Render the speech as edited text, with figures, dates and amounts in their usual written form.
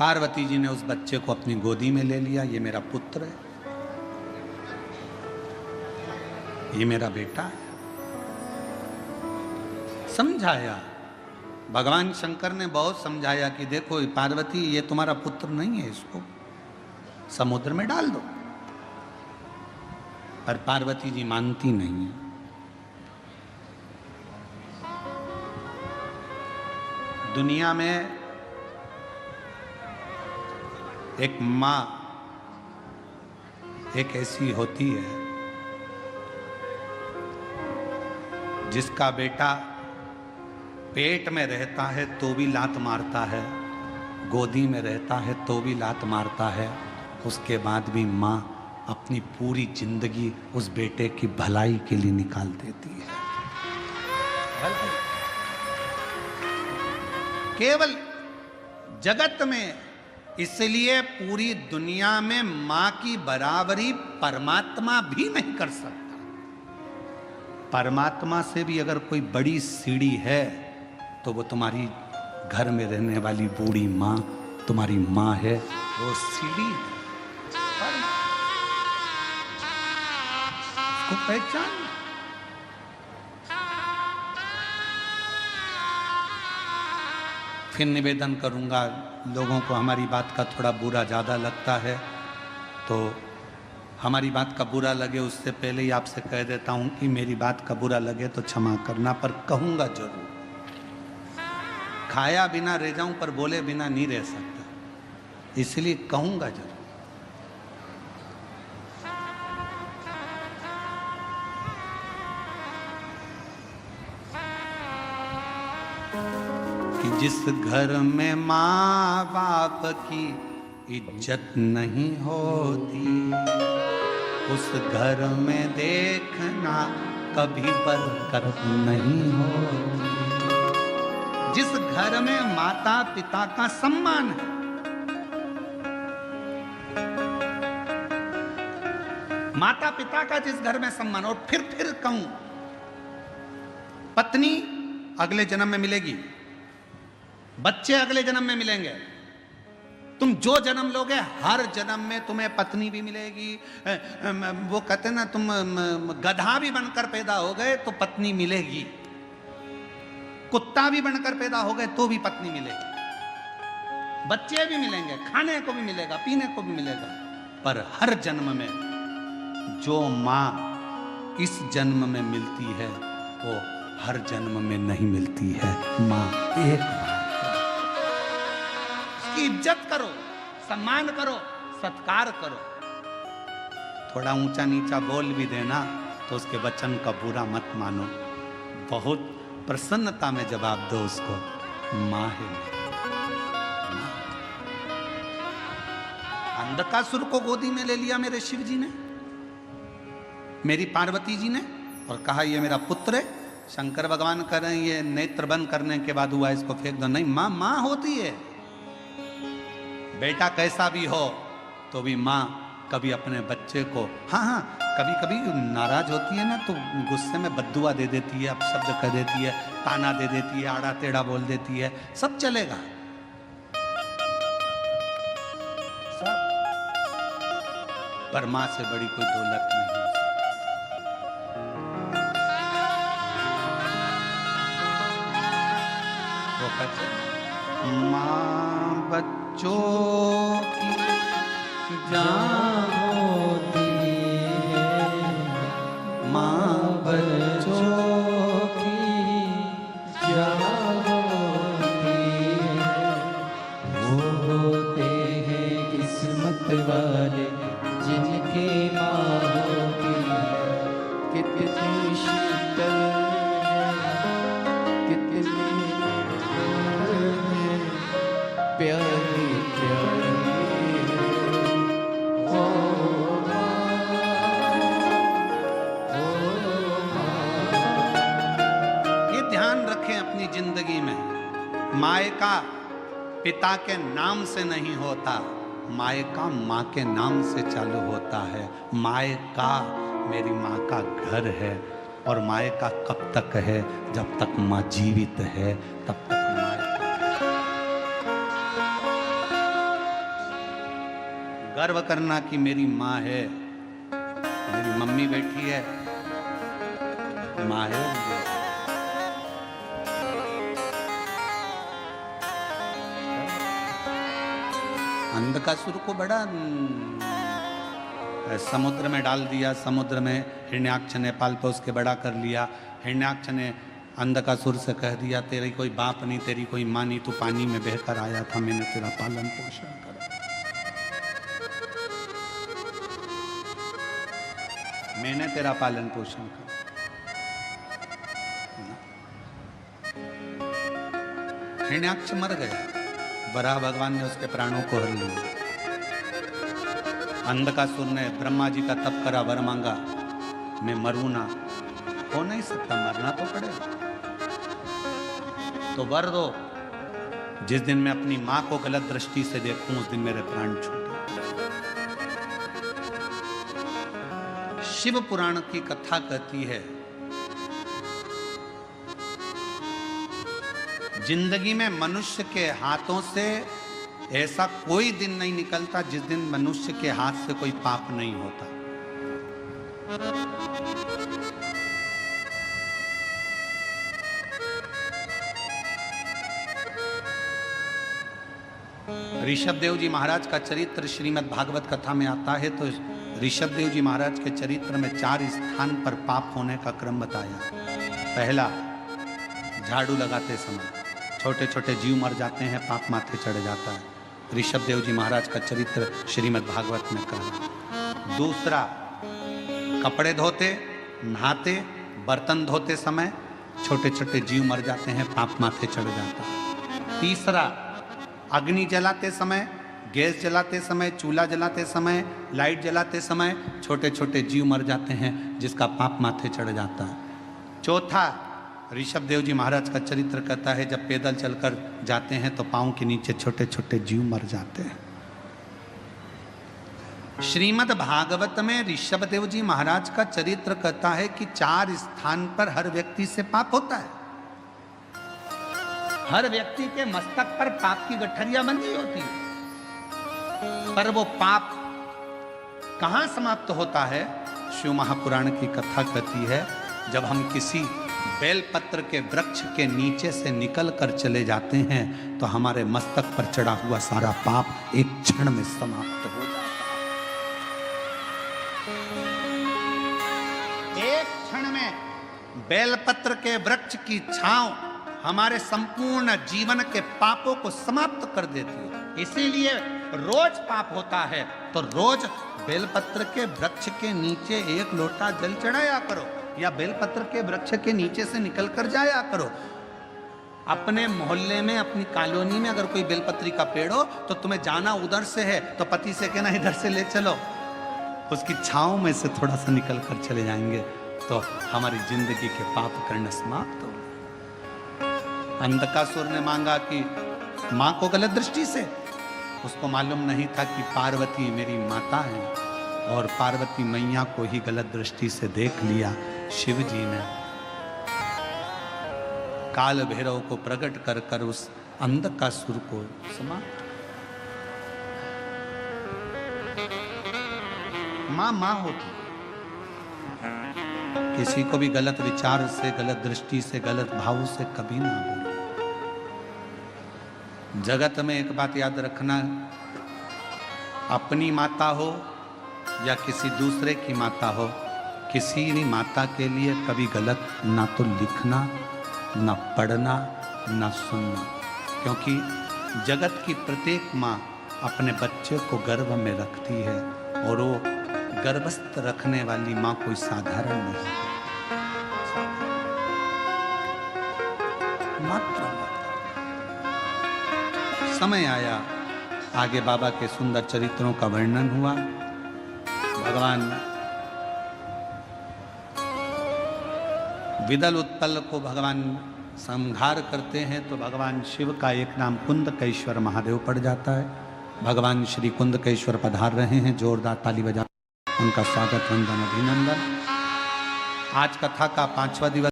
पार्वती जी ने उस बच्चे को अपनी गोदी में ले लिया। ये मेरा पुत्र है, ये मेरा बेटा है। समझाया, भगवान शंकर ने बहुत समझाया कि देखो पार्वती, ये तुम्हारा पुत्र नहीं है, इसको समुद्र में डाल दो। पर पार्वती जी मानती नहीं है। दुनिया में एक मां एक ऐसी होती है जिसका बेटा पेट में रहता है तो भी लात मारता है, गोदी में रहता है तो भी लात मारता है, उसके बाद भी मां अपनी पूरी जिंदगी उस बेटे की भलाई के लिए निकाल देती है। केवल जगत में, इसलिए पूरी दुनिया में मां की बराबरी परमात्मा भी नहीं कर सकता। परमात्मा से भी अगर कोई बड़ी सीढ़ी है तो वो तुम्हारी घर में रहने वाली बूढ़ी मां तुम्हारी मां है, वो सीढ़ी है। उसको पहचान। फिर निवेदन करूंगा, लोगों को हमारी बात का थोड़ा बुरा ज़्यादा लगता है तो हमारी बात का बुरा लगे उससे पहले ही आपसे कह देता हूं कि मेरी बात का बुरा लगे तो क्षमा करना, पर कहूंगा जरूर। खाया बिना रह जाऊं पर बोले बिना नहीं रह सकता, इसलिए कहूंगा जरूर। कि जिस घर में माँ बाप की इज्जत नहीं होती, उस घर में देखना कभी बरकत नहीं होती। जिस घर में माता पिता का सम्मान है, माता पिता का जिस घर में सम्मान, और फिर कहूं, पत्नी अगले जन्म में मिलेगी, बच्चे अगले जन्म में मिलेंगे, तुम जो जन्म लोगे हर जन्म में तुम्हें पत्नी भी मिलेगी। वो कहते हैं ना, तुम गधा भी बनकर पैदा हो गए तो पत्नी मिलेगी, कुत्ता भी बनकर पैदा हो गए तो भी पत्नी मिलेगी, बच्चे भी मिलेंगे, खाने को भी मिलेगा, पीने को भी मिलेगा। पर हर जन्म में जो माँ इस जन्म में मिलती है वो हर जन्म में नहीं मिलती है। माँ एक बार उसकी इज्जत करो, सम्मान करो, सत्कार करो। थोड़ा ऊंचा नीचा बोल भी देना तो उसके वचन का बुरा मत मानो, बहुत प्रसन्नता में जवाब दो उसको, माँ है। अंधकासुर को गोदी में ले लिया मेरे शिव जी ने, मेरी पार्वती जी ने, और कहा ये मेरा पुत्र है। शंकर भगवान कह रहे हैं ये नेत्र बंद करने के बाद हुआ, इसको फेंक दो। नहीं, माँ माँ होती है। बेटा कैसा भी हो तो भी माँ कभी अपने बच्चे को, हाँ कभी कभी नाराज होती है ना तो गुस्से में बद्दुआ दे देती है, अपशब्द कह देती है, ताना दे देती है, आड़ा टेढ़ा बोल देती है, सब चलेगा, सब। पर माँ से बड़ी कोई दौलत नहीं। वो कहते माँ बच्चों की जान होती है, माँ बच्चों की जान होती है। वो होते हैं किस्मत वाले जिनकी माँ होती है। कितनी शीतल कितनी प्यारी प्यारी वो ये ध्यान रखें अपनी जिंदगी में, मायका पिता के नाम से नहीं होता, मायका माँ के नाम से चालू होता है। मायका मेरी माँ का घर है, और मायका कब तक है? जब तक माँ जीवित है तब तक मायका। गर्व करना कि मेरी माँ है, मेरी मम्मी बैठी है, माँ है। अंधकासुर को बड़ा समुद्र में डाल दिया, समुद्र में हिरण्याक्ष ने पाल पोस के बड़ा कर लिया। हिरण्याक्ष ने अंधकासुर से कह दिया, तेरी कोई बाप नहीं, तेरी कोई माँ नहीं, तू पानी में बहकर आया था, मैंने तेरा पालन पोषण करा, मैंने तेरा पालन पोषण करा। हिरण्याक्ष मर गया, वराह भगवान ने उसके प्राणों को हर लिया। अंधकासुर ने ब्रह्मा जी का तप करा, वर मांगा, मैं मरूं ना, हो नहीं सकता, मरना तो पड़ेगा, तो वर दो, जिस दिन मैं अपनी मां को गलत दृष्टि से देखूं उस दिन मेरे प्राण छूटे। शिव पुराण की कथा कहती है, जिंदगी में मनुष्य के हाथों से ऐसा कोई दिन नहीं निकलता जिस दिन मनुष्य के हाथ से कोई पाप नहीं होता। ऋषभ देव जी महाराज का चरित्र श्रीमद् भागवत कथा में आता है, तो ऋषभ देव जी महाराज के चरित्र में 4 स्थान पर पाप होने का क्रम बताया। पहला, झाड़ू लगाते समय छोटे छोटे जीव मर जाते हैं, पाप माथे चढ़ जाता है। ऋषभ देव जी महाराज का चरित्र श्रीमद् भागवत में कहा। दूसरा, कपड़े धोते, नहाते, बर्तन धोते समय छोटे छोटे जीव मर जाते हैं, पाप माथे चढ़ जाता है। तीसरा, अग्नि जलाते समय, गैस जलाते समय, चूल्हा जलाते समय, लाइट जलाते समय छोटे छोटे जीव मर जाते हैं, जिसका पाप माथे चढ़ जाता है। चौथा, ऋषभ देव जी महाराज का चरित्र कहता है, जब पैदल चलकर जाते हैं तो पांव के नीचे छोटे छोटे जीव मर जाते हैं। श्रीमद् भागवत में ऋषभ देव जी महाराज का चरित्र कहता है कि 4 स्थान पर हर व्यक्ति से पाप होता है। हर व्यक्ति के मस्तक पर पाप की गठरियां बंधी होती है, पर वो पाप कहां समाप्त होता है? शिव महापुराण की कथा कहती है, जब हम किसी बेलपत्र के वृक्ष के नीचे से निकल कर चले जाते हैं तो हमारे मस्तक पर चढ़ा हुआ सारा पाप एक क्षण में समाप्त हो जाता है। एक क्षण में बेलपत्र के वृक्ष की छांव हमारे संपूर्ण जीवन के पापों को समाप्त कर देती है। इसीलिए रोज पाप होता है तो रोज बेलपत्र के वृक्ष के नीचे 1 लोटा जल चढ़ाया करो, या बेलपत्र के वृक्ष के नीचे से निकल कर जाया करो। अपने मोहल्ले में, अपनी कॉलोनी में अगर कोई बेलपत्री का पेड़ हो तो तुम्हें जाना उधर से है तो पति से कहना इधर से ले चलो, उसकी छांव में से थोड़ा सा निकल कर चले जाएंगे तो हमारी जिंदगी के पाप करना समाप्त हो। अंधकासुर ने मांगा कि मां को गलत दृष्टि से, उसको मालूम नहीं था कि पार्वती मेरी माता है, और पार्वती मैया को ही गलत दृष्टि से देख लिया। शिव जी ने काल भैरव को प्रकट कर कर उस अंधकासुर को समाप्त। मां होती, किसी को भी गलत विचार से, गलत दृष्टि से, गलत भाव से कभी ना बोलो। जगत में एक बात याद रखना, अपनी माता हो या किसी दूसरे की माता हो, किसी भी माता के लिए कभी गलत ना तो लिखना, ना पढ़ना, ना सुनना, क्योंकि जगत की प्रत्येक माँ अपने बच्चे को गर्भ में रखती है, और वो गर्भस्थ रखने वाली माँ कोई साधारण नहीं। मात्र समय आया, आगे बाबा के सुंदर चरित्रों का वर्णन हुआ। भगवान विदल उत्पल को भगवान संहार करते हैं तो भगवान शिव का एक नाम कुंदकेश्वर महादेव पड़ जाता है। भगवान श्री कुंदकेश्वर पधार रहे हैं, जोरदार ताली बजा उनका स्वागत, वंदन, अभिनंदन। आज कथा का 5वां दिवस